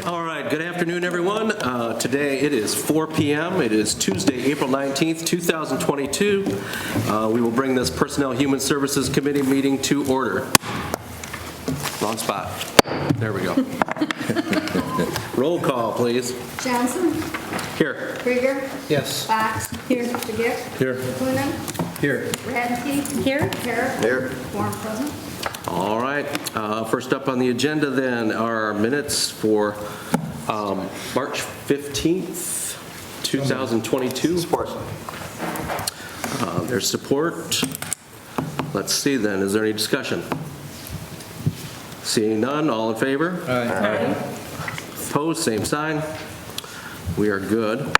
All right, good afternoon, everyone. Today it is 4 p.m. It is Tuesday, April 19th, 2022. We will bring this Personnel Human Services Committee meeting to order. Wrong spot. There we go. Roll call, please. Johnson? Here. Krieger? Yes. Fox? Here. DeGick? Here. Kuhnen? Here. Radke? Here. Parrott? Here. Warren present. All right. First up on the agenda then are minutes for March 15th, 2022. Support. There's support. Let's see then, is there any discussion? Seeing none, all in favor? Aye. Opposed, same sign. We are good.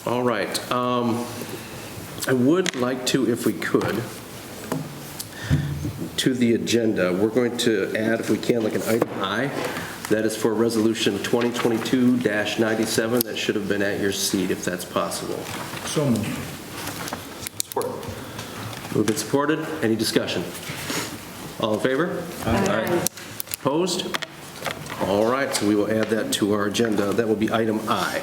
All right. I would like to, if we could, to the agenda, we're going to add, if we can, like an item I. That is for Resolution 2022-97. That should have been at your seat, if that's possible. So moved. Support. Moved and supported. Any discussion? All in favor? Aye. Opposed? All right, so we will add that to our agenda. That will be item I.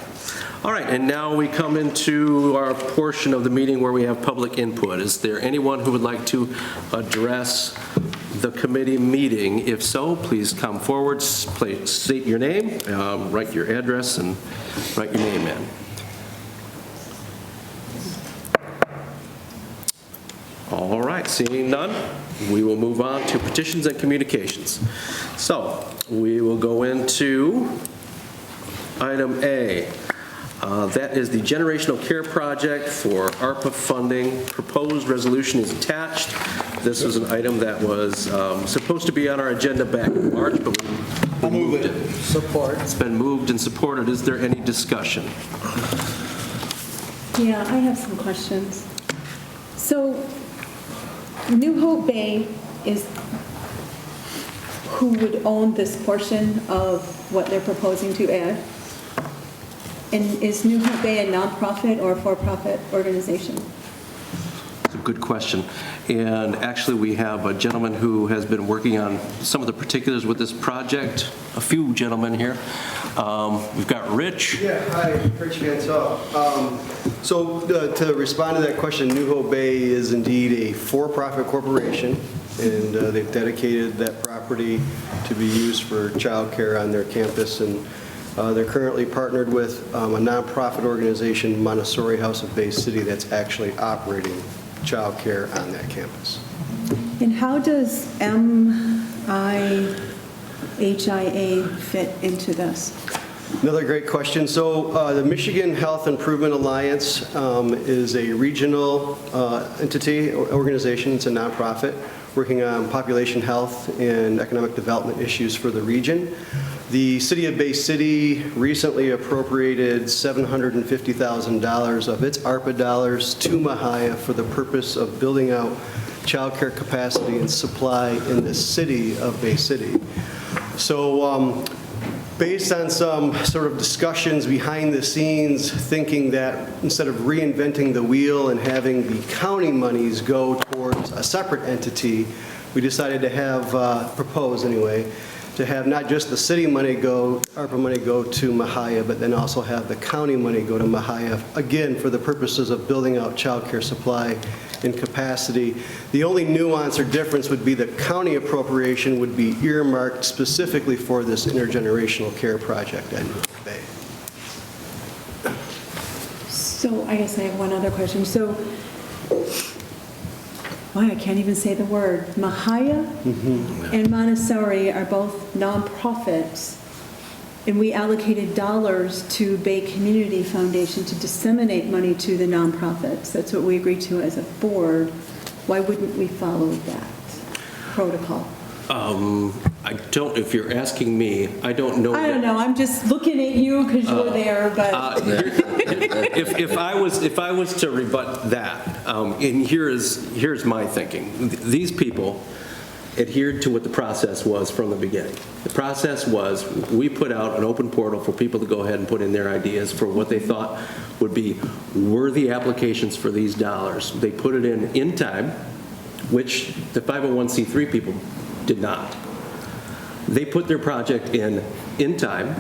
All right, and now we come into our portion of the meeting where we have public input. Is there anyone who would like to address the committee meeting? If so, please come forward, state your name, write your address, and write your name in. All right, seeing none, we will move on to petitions and communications. So we will go into item A. That is the Generational Care Project for ARPA funding. Proposed resolution is attached. This was an item that was supposed to be on our agenda back in March, but we moved it. Support. It's been moved and supported. Is there any discussion? Yeah, I have some questions. So, New Hope Bay is who would own this portion of what they're proposing to add? And is New Hope Bay a nonprofit or a for-profit organization? It's a good question. And actually, we have a gentleman who has been working on some of the particulars with this project. A few gentlemen here. We've got Rich. Yeah, hi, Rich Vansell. To respond to that question, New Hope Bay is indeed a for-profit corporation, and they've dedicated that property to be used for childcare on their campus, and they're currently partnered with a nonprofit organization, Montessori House of Bay City, that's actually operating childcare on that campus. And how does MIHIA fit into this? Another great question. So the Michigan Health Improvement Alliance is a regional entity, organization. It's a nonprofit working on population health and economic development issues for the region. The City of Bay City recently appropriated $750,000 of its ARPA dollars to MIHIA for the purpose of building out childcare capacity and supply in the City of Bay City. So based on some sort of discussions behind the scenes, thinking that instead of reinventing the wheel and having the county monies go towards a separate entity, we decided to have, propose anyway, to have not just the city money go, ARPA money go to MIHIA, but then also have the county money go to MIHIA, again, for the purposes of building out childcare supply and capacity. The only nuance or difference would be the county appropriation would be earmarked specifically for this intergenerational care project at New Hope Bay. So I guess I have one other question. So, I can't even say the word. MIHIA and Montessori are both nonprofits, and we allocated dollars to Bay Community Foundation to disseminate money to the nonprofits. That's what we agreed to as a board. Why wouldn't we follow that protocol? I don't, if you're asking me, I don't know. I don't know. I'm just looking at you because you were there, but. If I was to rebut that, and here's my thinking. These people adhered to what the process was from the beginning. The process was we put out an open portal for people to go ahead and put in their ideas for what they thought would be worthy applications for these dollars. They put it in time, which the 501c3 people did not. They put their project in time,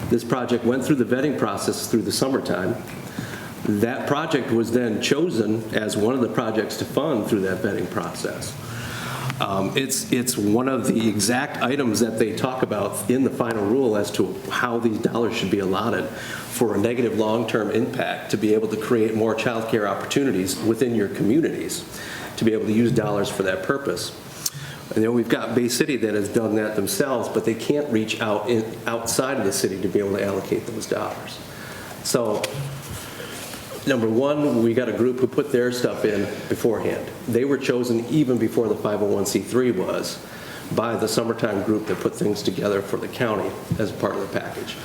This project went through the vetting process through the summertime. That project was then chosen as one of the projects to fund through that vetting process. It's one of the exact items that they talk about in the final rule as to how these dollars should be allotted for a negative long-term impact, to be able to create more child care opportunities within your communities, to be able to use dollars for that purpose. And then we've got Bay City that has done that themselves, but they can't reach out outside of the city to be able to allocate those dollars. So, number one, we got a group who put their stuff in beforehand. They were chosen even before the 501c3 was, by the summertime group that put things together for the county as part of the package.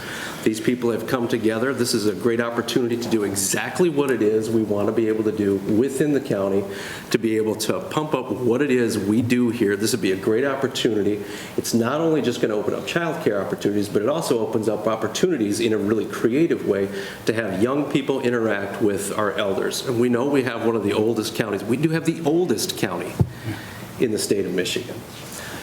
These people have come together. This is a great opportunity to do exactly what it is we want to be able to do within the county, to be able to pump up what it is we do here. This would be a great opportunity. It's not only just going to open up child care opportunities, but it also opens up opportunities in a really creative way to have young people interact with our elders. And we know we have one of the oldest counties. We do have the oldest county in the state of Michigan.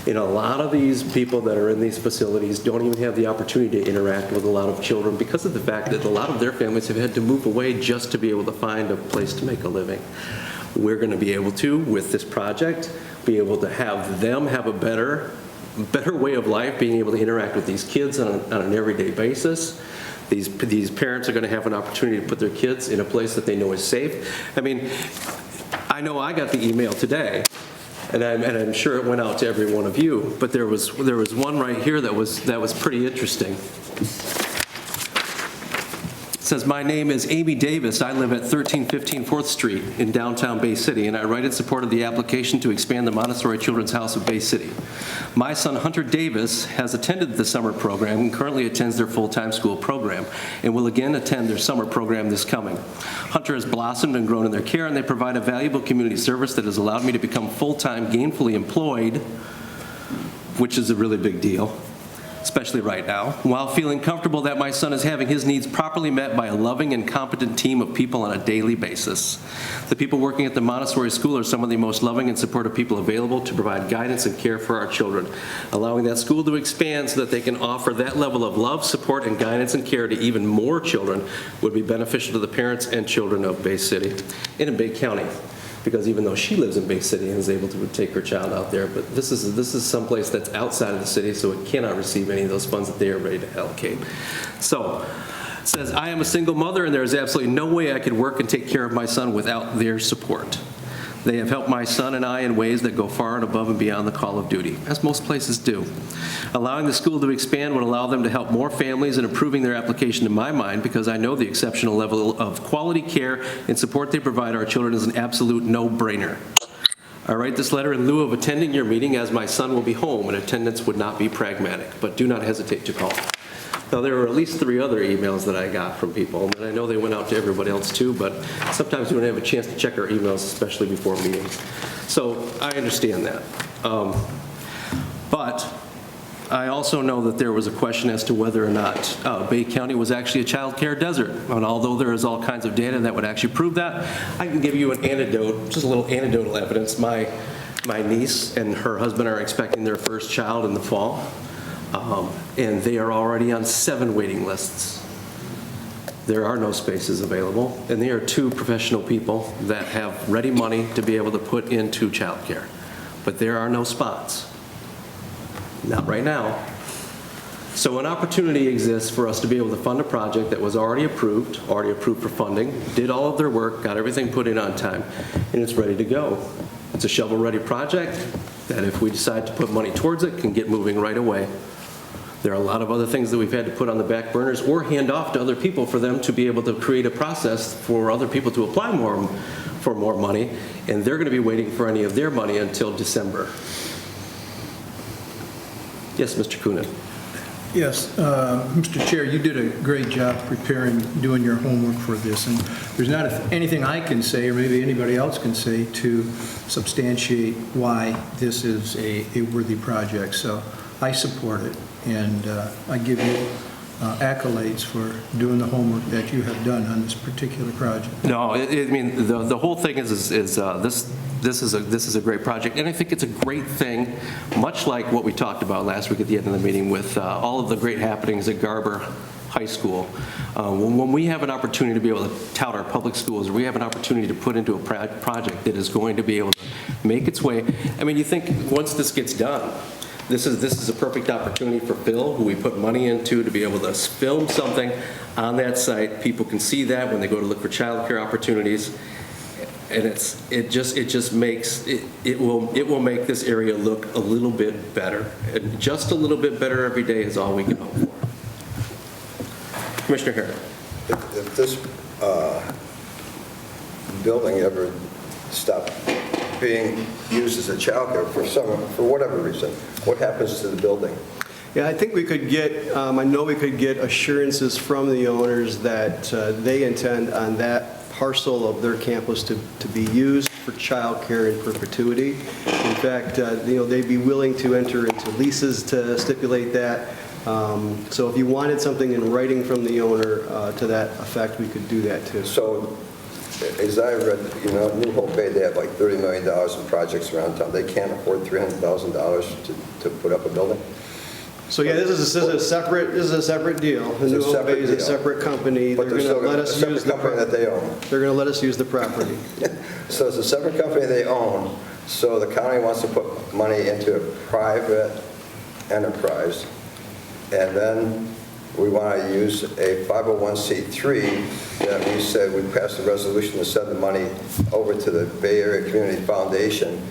And a lot of these people that are in these facilities don't even have the opportunity to interact with a lot of children because of the fact that a lot of their families have had to move away just to be able to find a place to make a living. We're going to be able to, with this project, be able to have them have a better way of life, being able to interact with these kids on an everyday basis. These parents are going to have an opportunity to put their kids in a place that they know is safe. I mean, I know I got the email today, and I'm sure it went out to every one of you, but there was one right here that was pretty interesting. It says, my name is Amy Davis. I live at 1315 4th Street in downtown Bay City, and I write in support of the application to expand the Montessori Children's House of Bay City. My son, Hunter Davis, has attended the summer program and currently attends their full-time school program and will again attend their summer program this coming. Hunter has blossomed and grown in their care, and they provide a valuable community service that has allowed me to become full-time, gainfully employed, which is a really big deal, especially right now, while feeling comfortable that my son is having his needs properly met by a loving and competent team of people on a daily basis. The people working at the Montessori school are some of the most loving and supportive people available to provide guidance and care for our children. Allowing that school to expand so that they can offer that level of love, support, and guidance and care to even more children would be beneficial to the parents and children of Bay City and in Bay County. Because even though she lives in Bay City and is able to take her child out there, but this is someplace that's outside of the city, so it cannot receive any of those funds that they are ready to allocate. So, it says, I am a single mother, and there is absolutely no way I could work and take care of my son without their support. They have helped my son and I in ways that go far and above and beyond the call of duty, as most places do. Allowing the school to expand would allow them to help more families in improving their application, in my mind, because I know the exceptional level of quality care and support they provide our children is an absolute no-brainer. I write this letter in lieu of attending your meeting, as my son will be home and attendance would not be pragmatic, but do not hesitate to call. Now, there were at least 3 other emails that I got from people, and I know they went out to everybody else too, but sometimes we don't have a chance to check our emails, especially before meetings. So I understand that. But I also know that there was a question as to whether or not Bay County was actually a child care desert. And although there is all kinds of data that would actually prove that, I can give you an anecdote, just a little anecdotal evidence. My niece and her husband are expecting their first child in the fall. And they are already on 7 waiting lists. There are no spaces available, and they are 2 professional people that have ready money to be able to put into childcare. But there are no spots. Not right now. So an opportunity exists for us to be able to fund a project that was already approved for funding, did all of their work, got everything put in on time, and it's ready to go. It's a shovel-ready project that if we decide to put money towards it, can get moving right away. There are a lot of other things that we've had to put on the back burners or hand off to other people for them to be able to create a process for other people to apply for more money, and they're going to be waiting for any of their money until December. Yes, Mr. Coonan. Yes, Mr. Chair, you did a great job doing your homework for this, and there's not anything I can say, or maybe anybody else can say, to substantiate why this is a worthy project. So I support it, and I give you accolades for doing the homework that you have done on this particular project. No, I mean, the whole thing is this is a great project, and I think it's a great thing, much like what we talked about last week at the end of the meeting with all of the great happenings at Garber High School. When we have an opportunity to be able to tout our public schools, or we have an opportunity to put into a project that is going to be able to make its way, I mean, you think once this gets done, this is a perfect opportunity for Phil, who we put money into, to be able to film something on that site. People can see that when they go to look for childcare opportunities. And it just makes it will make this area look a little bit better, and just a little bit better every day is all we can hope for. Commissioner Harris. If this building ever stopped being used as a childcare for whatever reason, what happens to the building? Yeah, I think we could get, I know we could get assurances from the owners that they intend on that parcel of their campus to be used for childcare in perpetuity. In fact, they'd be willing to enter into leases to stipulate that. So if you wanted something in writing from the owner to that effect, we could do that too. So, as I read, New Hope Bay, they have like $30 million in projects around town. They can't afford $300,000 to put up a building? So yeah, this is a separate deal. It's a New Hope separate Bay is a deal. separate company. But They're they're going to still let a us separate use the company that they own. They're going to let us use the property. So it's a separate company they own, so the county wants to put money into a private enterprise, and then we want to use a 501c3 that we said we passed a resolution to send the money over to the Bay Area Community Foundation.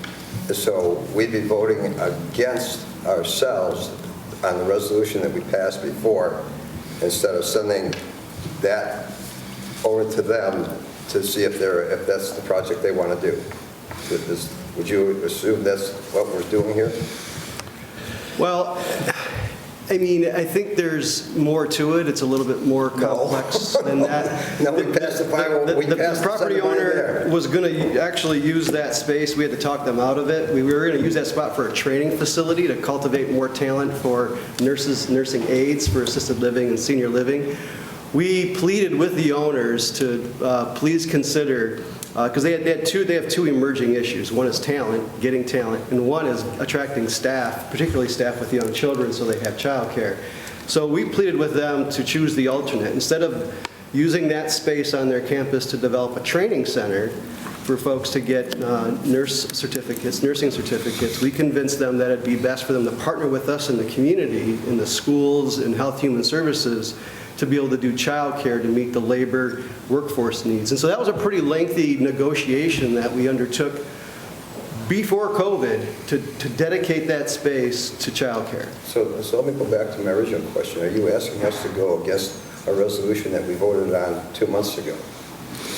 So we'd be voting against ourselves on the resolution that we passed before, instead of sending that over to them to see if that's the project they want to do. Would you assume that's what we're doing here? Well, I mean, I think there's more to it. It's a little bit more complex than that. No, we passed the 501. The property owner was going to actually use that space. We had to talk them out of it. We were going to use that spot for a training facility to cultivate more talent for nurses, nursing aides for assisted living and senior living. We pleaded with the owners to please consider, because they have two emerging issues. One is talent, getting talent, and one is attracting staff, particularly staff with young children, so they have childcare. So we pleaded with them to choose the alternate. Instead of using that space on their campus to develop a training center for folks to get nursing certificates, we convinced them that it'd be best for them to partner with us in the community, in the schools, in Health Human Services, to be able to do childcare to meet the labor workforce needs. And so that was a pretty lengthy negotiation that we undertook before COVID to dedicate that space to childcare. So let me go back to my original question. Are you asking us to go against a resolution that we voted on 2 months ago?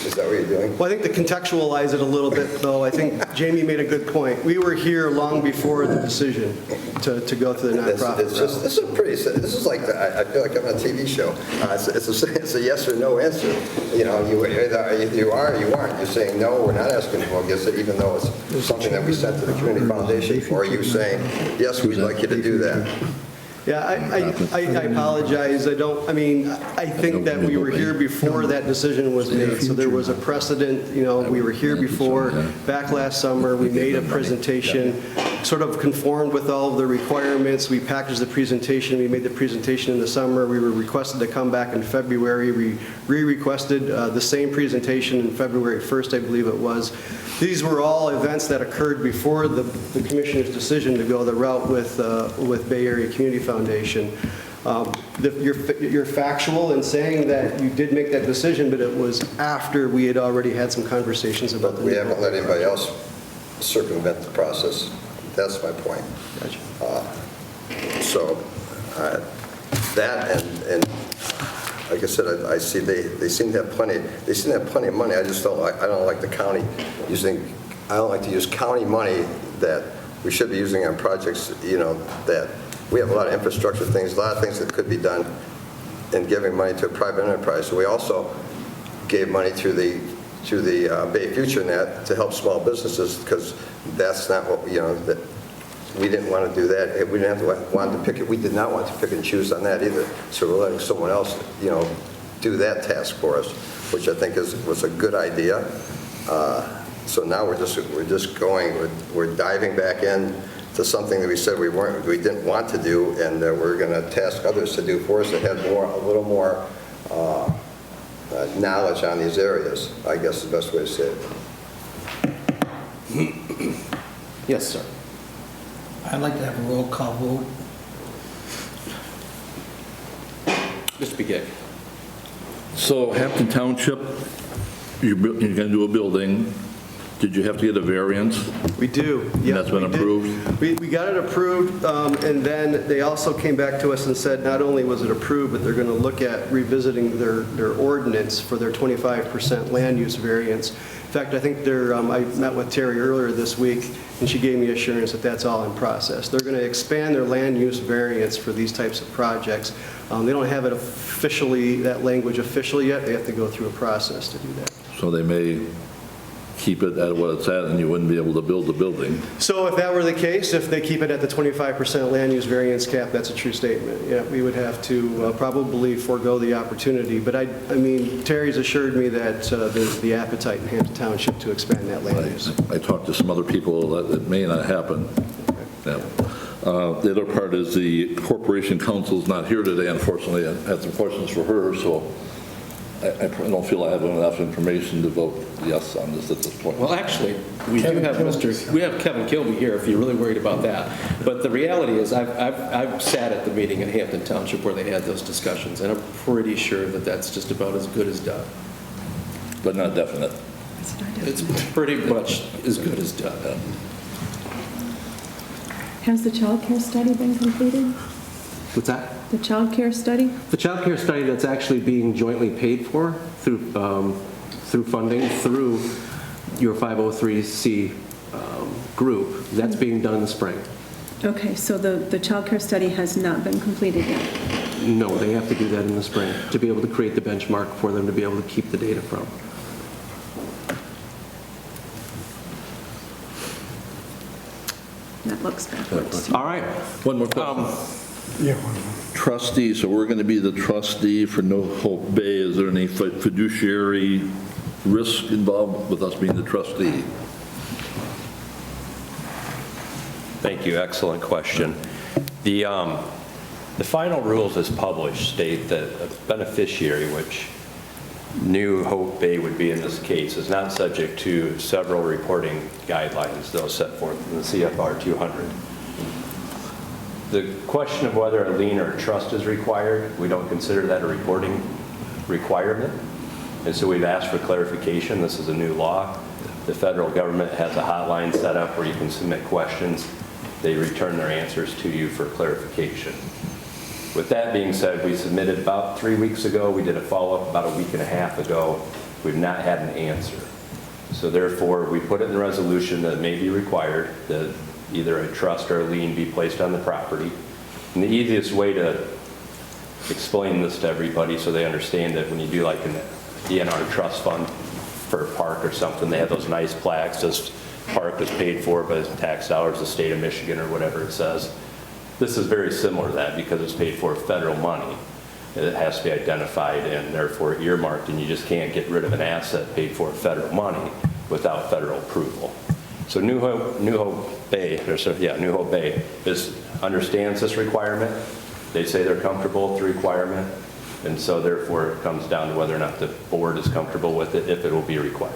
Is that what you're doing? Well, I think to contextualize it a little bit, though, I think Jamie made a good point. We were here long before the decision to go through the nonprofit route. This is like, I feel like I'm on a TV show. It's a yes or no answer. You are or you aren't. You're saying, no, we're not asking to go against it, even though it's something that we sent to the Community Foundation. Or are you saying, yes, we'd like you to do that? Yeah, I apologize. I think that we were here before that decision was made, so there was a precedent. We were here before. Back last summer, we made a presentation, sort of conformed with all of the requirements. We packaged the presentation. We made the presentation in the summer. We were requested to come back in February. We re-requested the same presentation in February 1st, I believe it was. These were all events that occurred before the Commissioner's decision to go the route with Bay Area Community Foundation. You're factual in saying that you did make that decision, but it was after we had already had some conversations about But we haven't let anybody else circumvent the process. That's my point. Gotcha. That and like I said, I see they seem to have plenty of money. I don't like the county using. I don't like to use county money that we should be using on projects. That we have a lot of infrastructure things, a lot of things that could be done, in giving money to a private enterprise. So we also gave money through the Bay Future Net to help small businesses, because that's not what that. We didn't want to do that. We didn't want to pick it. We did not want to pick and choose on that either. So we're letting someone else, do that task for us, which I think was a good idea. So now we're just going, we're diving back in to something that we said we didn't want to do, and that we're going to task others to do for us that have a little more knowledge on these areas, I guess is the best way to say it. Yes, sir. I'd like to have a roll call vote. Mr. Begay. So Hampton Township, you're going to do a building. Did you have to get a variance? We do. And that's been we did. approved? We got it approved, and then they also came back to us and said not only was it approved, but they're going to look at revisiting their ordinance for their 25% land use variance. In fact, I think I met with Terry earlier this week, and she gave me assurance that that's all in process. They're going to expand their land use variance for these types of projects. They don't have it officially, that language officially yet. They have to go through a process to do that. So they may keep it at what it's at, and you wouldn't be able to build the building. So if that were the case, if they keep it at the 25% land use variance cap, that's a true statement. Yeah, we would have to probably forego the opportunity. But I mean, Terry's assured me that there's the appetite in Hampton Township to expand that land use. I talked to some other people that it may not happen. Yeah. The other part is the Corporation Counsel's not here today, unfortunately. I had some questions for her, so I don't feel I have enough information to vote yes on this at this point. Well, actually, we have Kevin Kilby here if you're really worried about that. But the reality is, I've sat at the meeting in Hampton Township where they had those discussions, and I'm pretty sure that that's just about as good as done. But not definite. It's pretty much as good as done. Has the child care study been completed? What's that? The child care study? The child care study that's actually being jointly paid for through funding through your 503C group, that's being done in the spring. Okay, so the child care study has not been completed yet? No, they have to do that in the spring to be able to create the benchmark for them to be able to keep the data from. That looks backwards. All right. One more question. Trustee, so we're going to be the trustee for No Hope Bay. Is there any fiduciary risk involved with us being the trustee? Thank you. Excellent question. The final rules as published state that a beneficiary, which New Hope Bay would be in this case, is not subject to several reporting guidelines, those set forth in the CFR 200. The question of whether a lien or a trust is required, we don't consider that a reporting requirement. And so we've asked for clarification. This is a new law. The federal government has a hotline set up where you can submit questions. They return their answers to you for clarification. With that being said, we submitted about 3 weeks ago. We did a follow-up about a week and a half ago. We've not had an answer. So therefore, we put it in the resolution that it may be required that either a trust or a lien be placed on the property. And the easiest way to explain this to everybody so they understand that when you do like an DNR trust fund for a park or something, they have those nice plaques. This park is paid for by tax dollars of the state of Michigan or whatever it says. This is very similar to that because it's paid for federal money. It has to be identified and therefore earmarked, and you just can't get rid of an asset paid for federal money without federal approval. So New Hope Bay understands this requirement. They say they're comfortable with the requirement, and so therefore it comes down to whether or not the board is comfortable with it, if it will be required.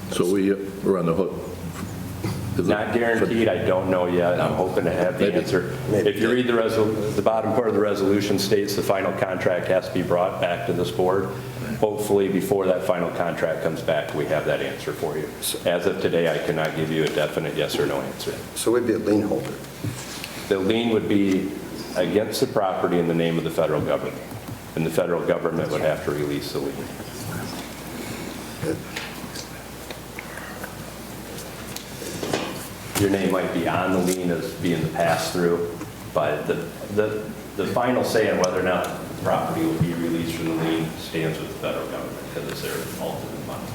So we're on the hook. Not guaranteed, I don't know yet. I'm hoping to have the answer. If you read the bottom part of the resolution states the final contract has to be brought back to this board. Hopefully before that final contract comes back, we have that answer for you. As of today, I cannot give you a definite yes or no answer. So we'd be a lien holder. The lien would be against the property in the name of the federal government, and the federal government would have to release the lien. Your name might be on the lien as being the pass-through, but the final say on whether or not the property will be released from the lien stands with the federal government because it's their ultimate money.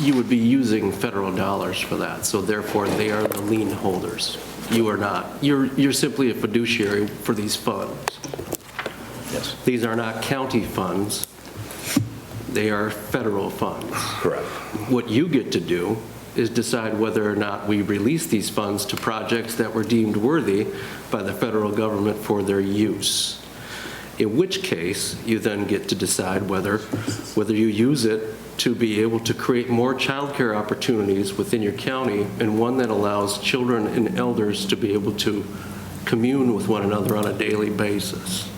You would be using federal dollars for that, so therefore they are the lien holders. You are not. You're simply a fiduciary for these funds. Yes. These are not county funds. They are federal funds. Correct. What you get to do is decide whether or not we release these funds to projects that were deemed worthy by the federal government for their use. In which case, you then get to decide whether you use it to be able to create more childcare opportunities within your county, and one that allows children and elders to be able to commune with one another on a daily basis.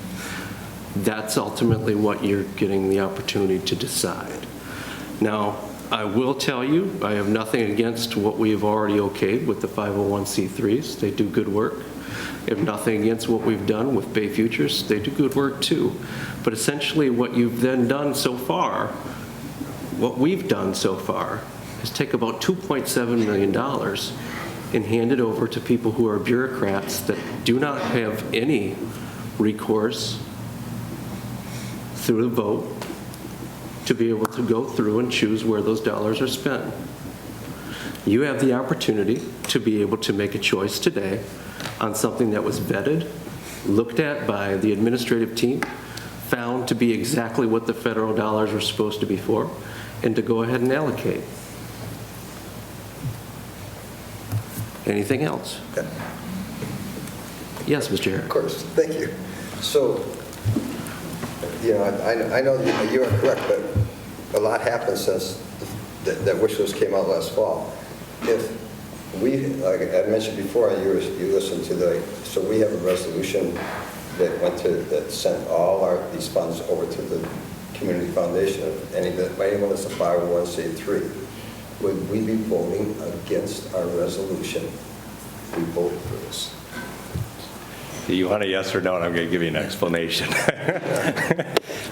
That's ultimately what you're getting the opportunity to decide. Now, I will tell you, I have nothing against what we have already okayed with the 501c3s. They do good work. I have nothing against what we've done with Bay Futures. They do good work too. But essentially what you've then done so far, what we've done so far, is take about $2.7 million and hand it over to people who are bureaucrats that do not have any recourse through the vote to be able to go through and choose where those dollars are spent. You have the opportunity to be able to make a choice today on something that was vetted, looked at by the administrative team, found to be exactly what the federal dollars were supposed to be for, and to go ahead and allocate. Anything else? Okay. Yes, Mr. Herrick. Of course, thank you. So, I know you are correct, but a lot happened since that wish list came out last fall. If we, like I mentioned before, you listened to so we have a resolution that sent all these funds over to the community foundation. Anyone that's a 501c3, would we be voting against our resolution if we vote for this? Do you want a yes or no? And I'm going to give you an explanation.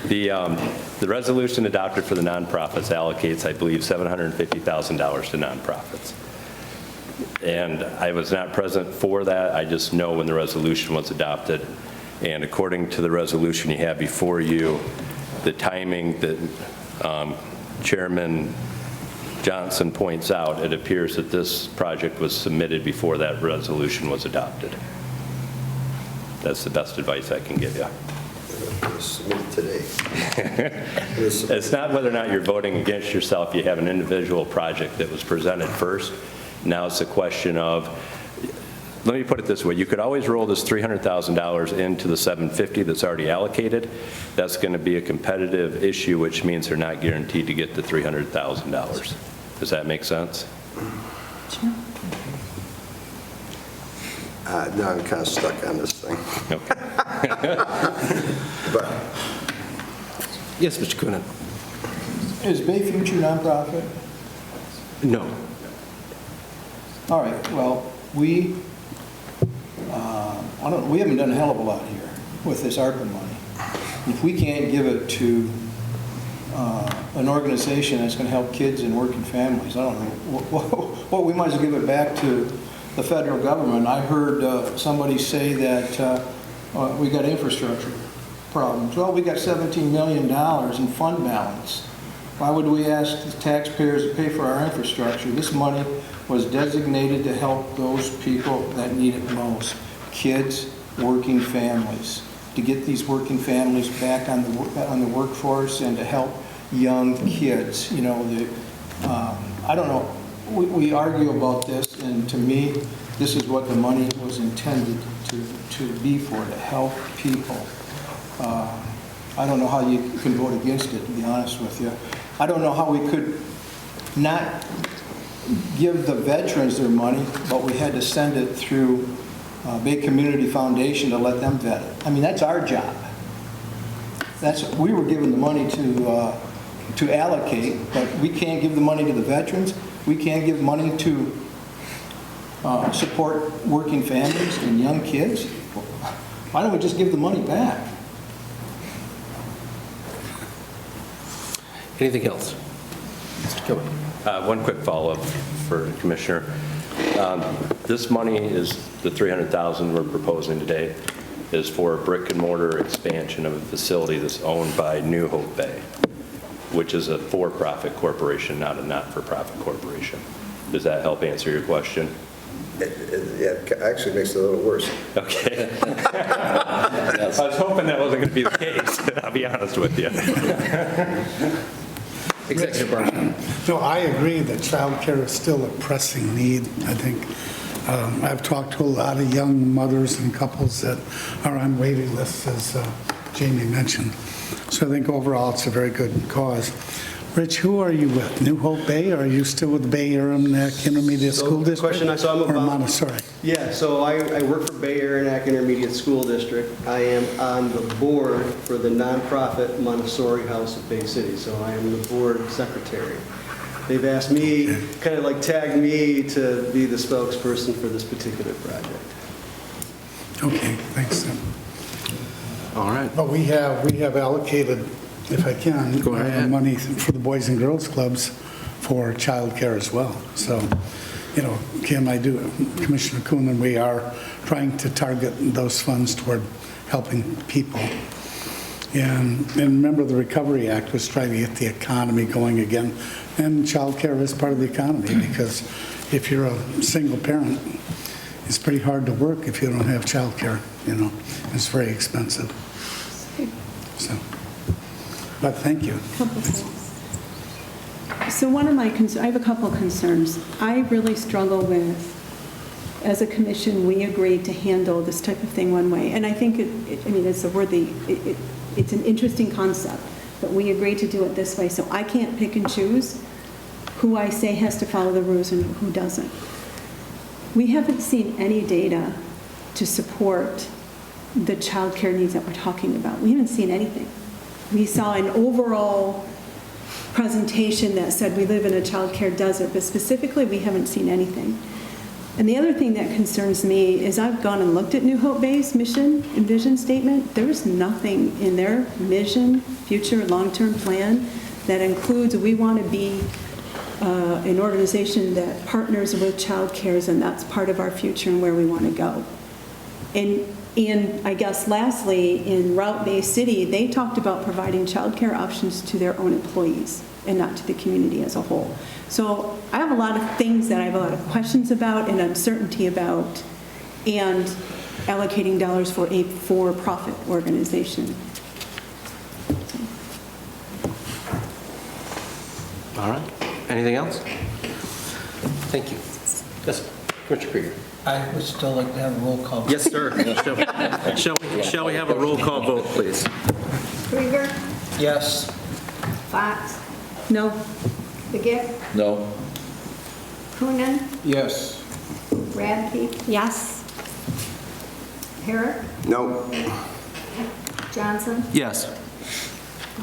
The resolution adopted for the nonprofits allocates, I believe, $750,000 to nonprofits. And I was not present for that. I just know when the resolution was adopted. And according to the resolution you have before you, the timing that Chairman Johnson points out, it appears that this project was submitted before that resolution was adopted. That's the best advice I can give you. It was submitted today. It's not whether or not you're voting against yourself. You have an individual project that was presented first. Now it's a question of, let me put it this way, you could always roll this $300,000 into the $750 that's already allocated. That's going to be a competitive issue, which means they're not guaranteed to get the $300,000. Does that make sense? Sure. Now I'm kind of stuck on this thing. Okay. But Yes, Mr. Coonan. Is Bay Future nonprofit? No. All right, well, we haven't done a hell of a lot here with this ARPA money. If we can't give it to an organization that's going to help kids and working families, I don't know, we might as well give it back to the federal government. I heard somebody say that we got infrastructure problems. Well, we got $17 million in fund balance. Why would we ask the taxpayers to pay for our infrastructure? This money was designated to help those people that need it most, kids, working families, to get these working families back on the workforce and to help young kids. You know, I don't know, we argue about this, and to me, this is what the money was intended to be for, to help people. I don't know how you can vote against it, to be honest with you. I don't know how we could not give the veterans their money, but we had to send it through Bay Community Foundation to let them vet it. I mean, that's our job. We were given the money to allocate, but we can't give the money to the veterans. We can't give money to support working families and young kids. Why don't we just give the money back? Anything else? Mr. Kelly. One quick follow-up for the Commissioner. This money is the $300,000 we're proposing today is for a brick and mortar expansion of a facility that's owned by New Hope Bay, which is a for-profit corporation, not a not-for-profit corporation. Does that help answer your question? it actually makes it a little worse. Okay. I was hoping that wasn't going to be the case, I'll be honest with you. Executive Branch. No, I agree that childcare is still a pressing need. I think I've talked to a lot of young mothers and couples that are on waiting lists, as Jamie mentioned. So I think overall it's a very good cause. Rich, who are you with? New Hope Bay, or are you still with the Bay Aramac Intermediate School the District? question, so I'm Or about- Montessori? Yeah, so I work for Bay Aramac Intermediate School District. I am on the board for the nonprofit Montessori House of Bay City, so I am the board secretary. They've asked me, kind of like tagged me to be the spokesperson for this particular project. Okay, thanks. All right. But we have allocated, if I can, Go ahead. money for the Boys and Girls Clubs for childcare as well. So, you know, Kim, Commissioner Coonan, we are trying to target those funds toward helping people. And remember, the Recovery Act was trying to get the economy going again. And childcare is part of the economy, because if you're a single parent, it's pretty hard to work if you don't have childcare, you know. It's very expensive. So, but thank you. Couple things. So one of my I have a couple concerns. I really struggle with, as a commission, we agreed to handle this type of thing one way. And I think, it's an interesting concept, but we agreed to do it this way. So I can't pick and choose who I say has to follow the rules and who doesn't. We haven't seen any data to support the child care needs that we're talking about. We haven't seen anything. We saw an overall presentation that said we live in a child care desert, but specifically we haven't seen anything. And the other thing that concerns me is I've gone and looked at New Hope Bay's mission and vision statement. There's nothing in their mission, future, long-term plan that includes we want to be an organization that partners with child cares, and that's part of our future and where we want to go. And I guess lastly, in Route Bay City, they talked about providing child care options to their own employees and not to the community as a whole. So I have a lot of things that I have a lot of questions about and uncertainty about, and allocating dollars for a for-profit organization. All right. Anything else? Thank you. Yes, Commissioner Krieger. I would still like to have a roll call. Yes, sir. Shall we have a roll call vote, please? Krieger, Yes. Fox, No? Begic, No? Coonan, Yes. Radke, Yes. Herrick, No. Johnson. Yes.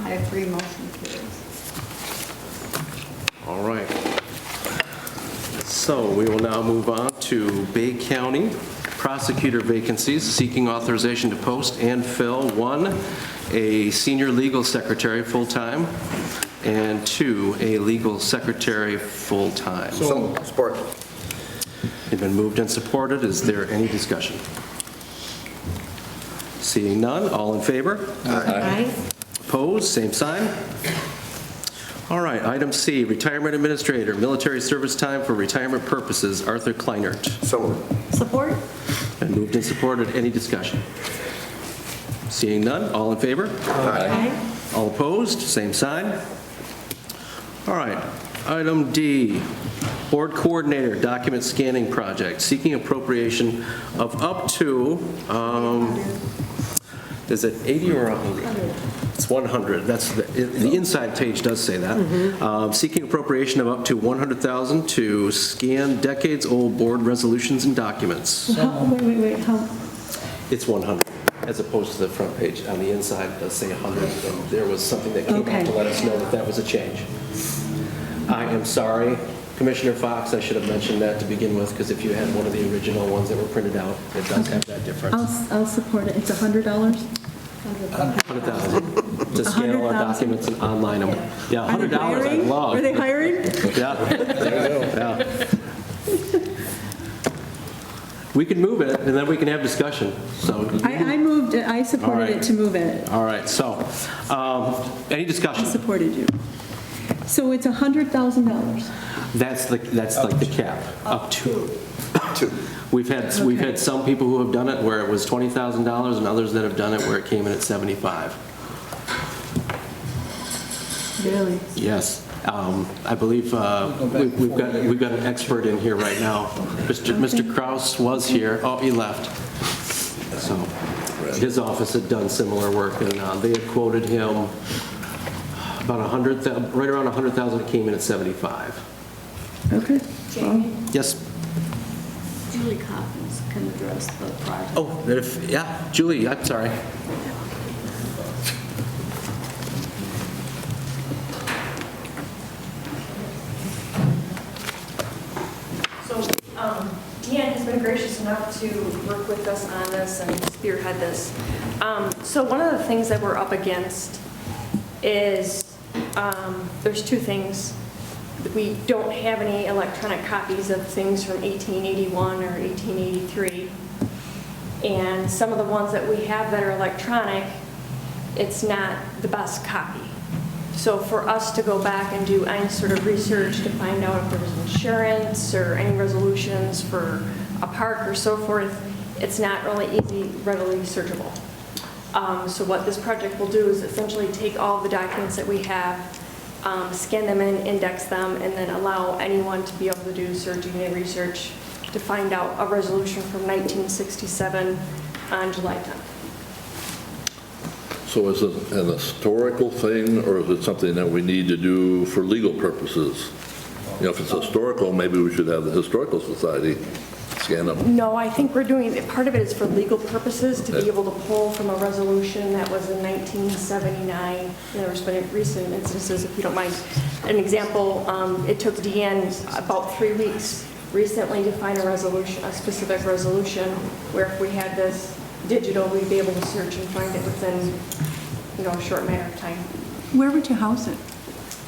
I agree, motion carries. All right. So we will now move on to Bay County Prosecutor vacancies, seeking authorization to post and fill, 1, a senior legal secretary full-time, and 2, a legal secretary full-time. So, support. It's been moved and supported. Is there any discussion? Seeing none, all in favor? Aye. Opposed, same sign. All right, item C, Retirement Administrator, military service time for retirement purposes, Arthur Kleinert. So moved. Support? Been moved and supported. Any discussion? Seeing none, all in favor? Aye. All opposed, same sign. All right, item D, Board Coordinator, Document Scanning Project, seeking appropriation of up to, is it 80 or 100? It's 100. That's the inside page does say that. Seeking appropriation of up to $100,000 to scan decades-old board resolutions and documents. Wait, how? It's 100, as opposed to the front page. On the inside, it does say 100, and there was something that came Okay. out to let us know that that was a change. I am sorry, Commissioner Fox, I should have mentioned that to begin with, because if you had one of the original ones that were printed out, it does have that difference. I'll support it. It's $100? 100,000 to scan all our 100,000? documents and online them. Yeah, Are they $100 I'd hiring? love. Are they hiring? Yeah. We can move it, and then we can have discussion, so. I supported it to move it. All right, so, any I discussion? supported you. So it's $100,000? That's like the cap, up to. Two. We've had some people who have done it where it was $20,000 and others that have done it where it came in at 75. Really? Yes. I believe we've got an expert in here right now. Mr. Kraus was here. Oh, he left. So his office had done similar work, and they had quoted him about 100,000, right around 100,000. It came in at 75. Okay. Jamie, Yes. Julie Coppins can address the project. Oh, yeah, Julie, I'm sorry. So Deanne has been gracious enough to work with us on this and spearhead this. So one of the things that we're up against is, there's two things. We don't have any electronic copies of things from 1881 or 1883. And some of the ones that we have that are electronic, it's not the best copy. So for us to go back and do any sort of research to find out if there was insurance or any resolutions for a park or so forth, it's not really easy, readily searchable. So what this project will do is essentially take all the documents that we have, scan them in, index them, and then allow anyone to be able to do searching and research to find out a resolution from 1967 on July 10th. So is it an historical thing, or is it something that we need to do for legal purposes? You know, if it's historical, maybe we should have the Historical Society scan them. No, I think we're doing, part of it is for legal purposes, to be able to pull from a resolution that was in 1979. There's been recent instances, if you don't mind. An example, it took Deanne about 3 weeks recently to find a resolution, a specific resolution, where if we had this digital, we'd be able to search and find it within, a short matter of time. Where would you house it?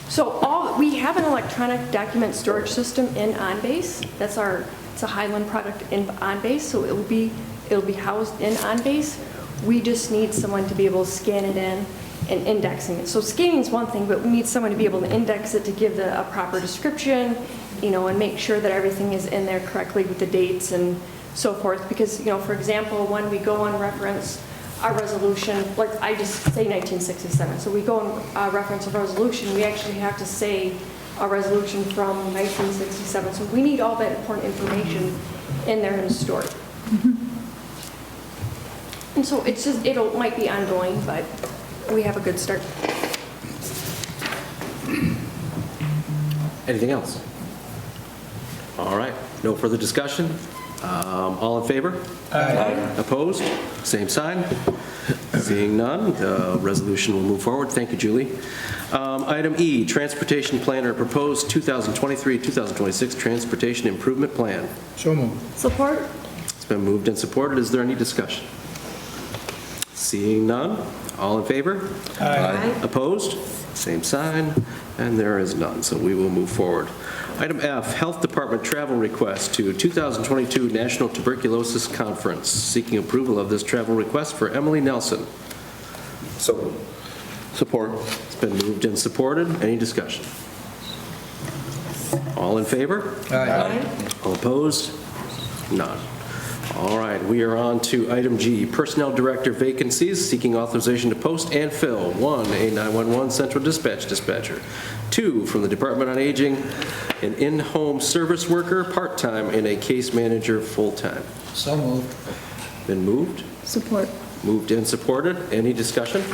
So we have an electronic document storage system in OnBase. It's a Highland product in OnBase, so it'll be housed in OnBase. We just need someone to be able to scan it in and indexing it. So scanning is one thing, but we need someone to be able to index it to give a proper description, and make sure that everything is in there correctly with the dates and so forth. Because, for example, when we go on reference our resolution, like I just say 1967, so we go on reference a resolution, we actually have to say a resolution from 1967. So we need all that important information in there and stored. Mm-hmm. And so it's just, might be ongoing, but we have a good start. Anything else? All right, no further discussion. All in favor? Aye. Opposed? Same sign. Seeing none, the resolution will move forward. Thank you, Julie. Item E, Transportation Planner, proposed 2023-2026 Transportation Improvement Plan. So moved. Support? It's been moved and supported. Is there any discussion? Seeing none, all in favor? Aye. Opposed? Same sign, and there is none, so we will move forward. Item F, Health Department travel request to 2022 National Tuberculosis Conference. Seeking approval of this travel request for Emily Nelson. So, Support. It's been moved and supported. Any discussion? All in favor? Aye. All opposed? None. All right, we are on to item G, Personnel Director vacancies, seeking authorization to post and fill. 1, a 911 Central Dispatch dispatcher. 2, from the Department on Aging, an in-home service worker, part-time, and a case manager, full-time. So moved. Been moved? Support. Moved and supported. Any discussion?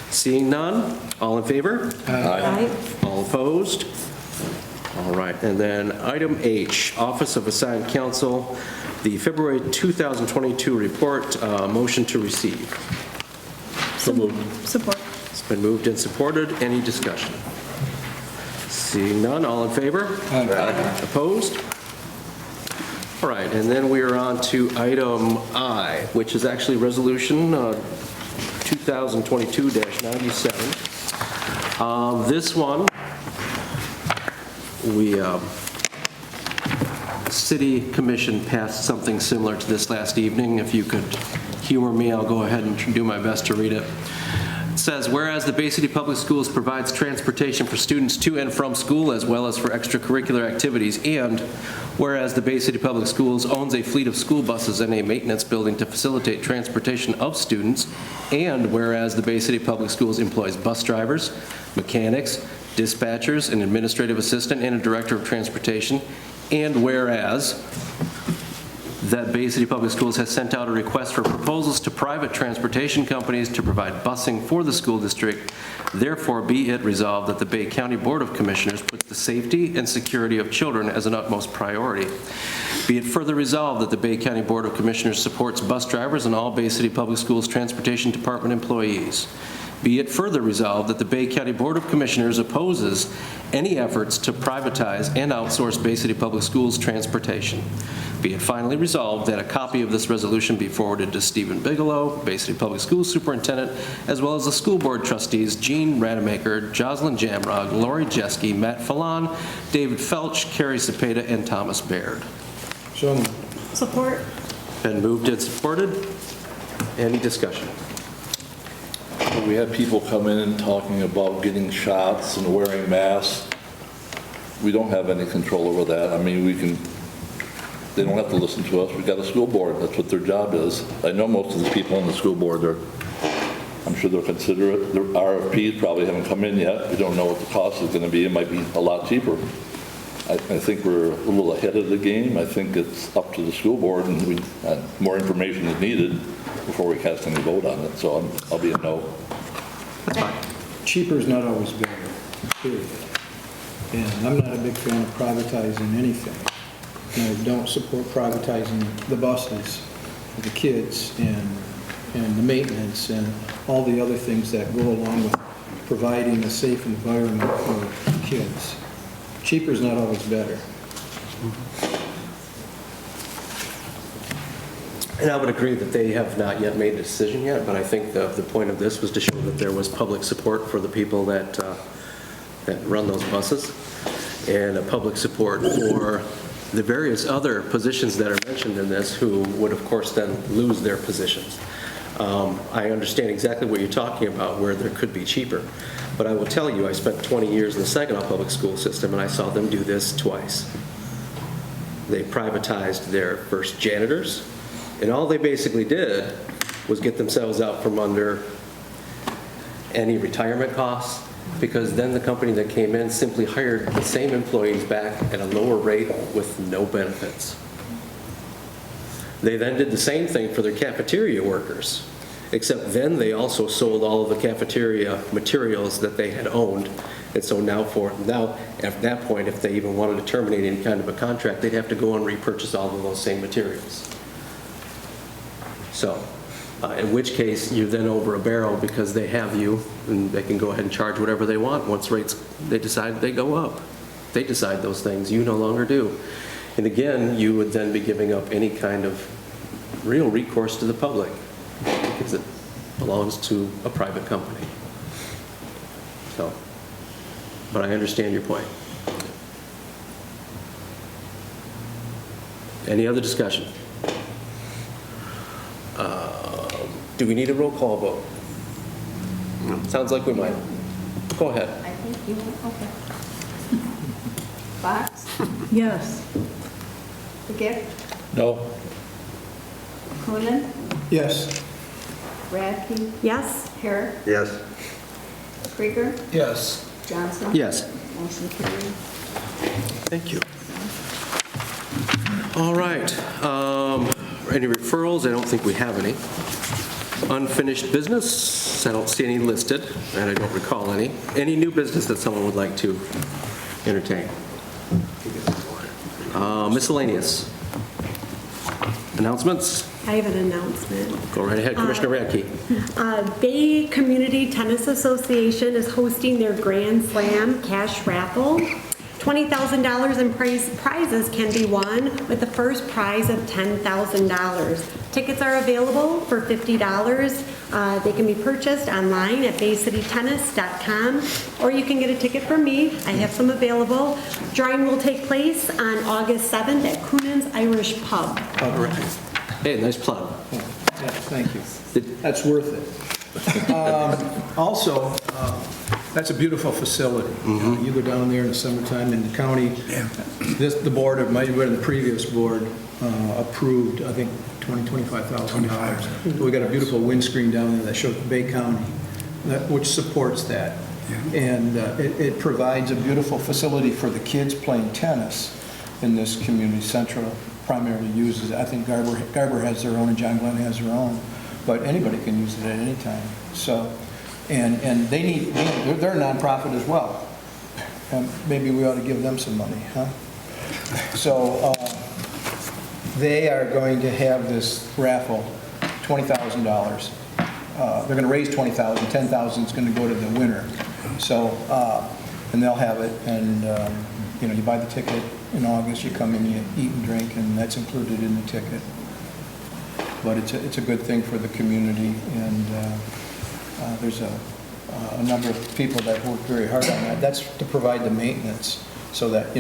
Seeing none, all in favor? Aye. All opposed? All right, and then item H, Office of Assigned Counsel, the February 2022 report, motion to receive. So moved. Support. It's been moved and supported. Any discussion? Seeing none, all in favor? Aye. Opposed? All right, and then we are on to item I, which is actually resolution 2022-97. This one, City Commission passed something similar to this last evening. If you could humor me, I'll go ahead and do my best to read it. It says, whereas the Bay City Public Schools provides transportation for students to and from school as well as for extracurricular activities, and whereas the Bay City Public Schools owns a fleet of school buses and a maintenance building to facilitate transportation of students, and whereas the Bay City Public Schools employs bus drivers, mechanics, dispatchers, an administrative assistant, and a director of transportation. And whereas that Bay City Public Schools has sent out a request for proposals to private transportation companies to provide busing for the school district, therefore be it resolved that the Bay County Board of Commissioners puts the safety and security of children as an utmost priority. Be it further resolved that the Bay County Board of Commissioners supports bus drivers and all Bay City Public Schools Transportation Department employees. Be it further resolved that the Bay County Board of Commissioners opposes any efforts to privatize and outsource Bay City Public Schools transportation. Be it finally resolved that a copy of this resolution be forwarded to Stephen Bigelow, Bay City Public Schools Superintendent, as well as the school board trustees Jean Rademacher, Jocelyn Jamrog, Lori Jeske, Matt Fallon, David Felch, Carrie Cepeda, and Thomas Baird. So moved. Support. Been moved and supported. Any discussion? We have people come in talking about getting shots and wearing masks. We don't have any control over that. I mean, they don't have to listen to us. We've got a school board. That's what their job is. I know most of the people on the school board I'm sure they're considerate. Their RFPs probably haven't come in yet. We don't know what the cost is going to be. It might be a lot cheaper. I think we're a little ahead of the game. I think it's up to the school board, and more information is needed before we cast any vote on it. So I'll be a no. Cheaper is not always better, period. And I'm not a big fan of privatizing anything. And I don't support privatizing the buses, the kids, and the maintenance, and all the other things that go along with providing a safe environment for kids. Cheaper is not always better. And I would agree that they have not yet made a decision yet, but I think the point of this was to show that there was public support for the people that run those buses, and a public support for the various other positions that are mentioned in this, who would, of course, then lose their positions. I understand exactly what you're talking about, where there could be cheaper. But I will tell you, I spent 20 years in the Saginaw public school system, and I saw them do this twice. They privatized their first janitors, and all they basically did was get themselves out from under any retirement costs, because then the company that came in simply hired the same employees back at a lower rate with no benefits. They then did the same thing for their cafeteria workers, except then they also sold all of the cafeteria materials that they had owned. And so now at that point, if they even wanted to terminate any kind of a contract, they'd have to go and repurchase all of those same materials. So, in which case, you're then over a barrel, because they have you, and they can go ahead and charge whatever they want once rates, they decide they go up. They decide those things, you no longer do. And again, you would then be giving up any kind of real recourse to the public, because it belongs to a private company. So, but I understand your point. Any other discussion? Do we need a roll call vote? Sounds like we might. Go ahead. I think you will, okay. Fox, Yes. Gift, No. Coonan, Yes. Radke, Yes. Herrick, Yes. Krieger, Yes. Johnson. Yes. Motion carried. Thank you. All right. Any referrals? I don't think we have any. Unfinished business? I don't see any listed, and I don't recall any. Any new business that someone would like to entertain? Miscellaneous. Announcements? I have an announcement. Go right ahead, Commissioner Radke. Bay Community Tennis Association is hosting their Grand Slam cash raffle. $20,000 in prizes can be won, with the first prize of $10,000. Tickets are available for $50. They can be purchased online at baycitytennis.com, or you can get a ticket from me. I have some available. Drawing will take place on August 7th at Coonan's Irish Pub. All right. Hey, nice plug. Yeah, thank you. That's worth it. Also, that's a beautiful facility. You go down there in the summertime, in the county, the board, it might have been the previous board, approved, I think, $25,000. We got a beautiful windscreen down there that shows Bay County, which supports that. And it provides a beautiful facility for the kids playing tennis in this community. Central primarily uses it. I think Garber has their own and John Glenn has their own, but anybody can use it at any time. So, and they're a nonprofit as well. Maybe we ought to give them some money, huh? So they are going to have this raffle, $20,000. They're going to raise $20,000, $10,000 is going to go to the winner. So, and they'll have it, and you buy the ticket in August, you come in, you eat and drink, and that's included in the ticket. But it's a good thing for the community, and there's a number of people that work very hard on that. That's to provide the maintenance, so that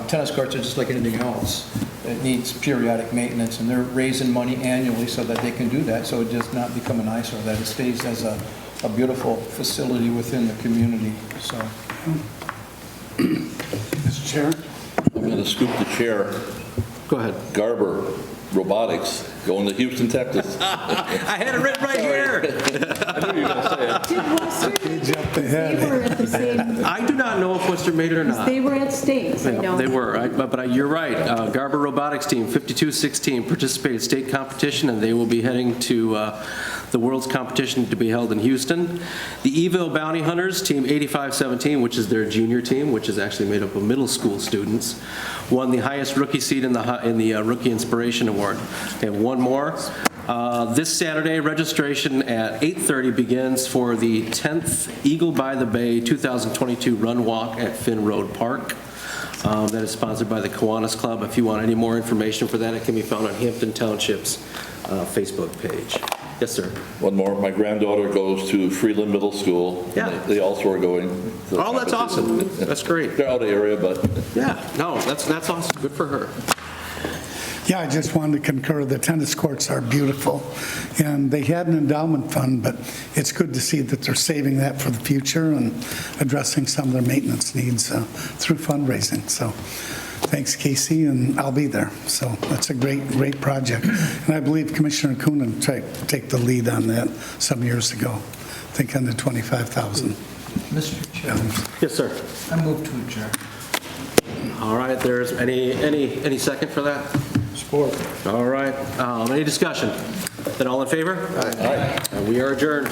tennis courts are just like anything else. It needs periodic maintenance, and they're raising money annually so that they can do that, so it does not become an eyesore, that it stays as a beautiful facility within the community. So, Mr. Chair? I'm going to scoop the chair. Go ahead. Garber Robotics, going to Houston, Texas. I had it written right here. I knew you were going to say it. Did Western, jumped they ahead. were at the same, I do not know if Western made it or not. they were at states, I Yeah, know. they were, but you're right. Garber Robotics Team, 5216, participated state competition, and they will be heading to the World's competition to be held in Houston. The Eville Bounty Hunters, Team 8517, which is their junior team, which is actually made up of middle school students, won the highest rookie seed in the Rookie Inspiration Award. They have one more. This Saturday, registration at 8:30 begins for the 10th Eagle by the Bay 2022 Run Walk at Finn Road Park. That is sponsored by the Kiwanis Club. If you want any more information for that, it can be found on Hampton Township's Facebook page. Yes, sir. One more. My granddaughter goes to Freeland Middle School. Yeah. They also are going. To the Oh, that's awesome. That's great. They're out of the area, but Yeah, no, that's awesome. Good for her. Yeah, I just wanted to concur, the tennis courts are beautiful, and they had an endowment fund, but it's good to see that they're saving that for the future and addressing some of their maintenance needs through fundraising. So thanks, Casey, and I'll be there. So that's a great project. And I believe Commissioner Coonan tried to take the lead on that some years ago, I think on the $25,000. Mr. Chair, Yes, sir. I move to adjourn. All right, there's any second for that? Support. All right, any discussion? Then all in favor? Aye. We are adjourned.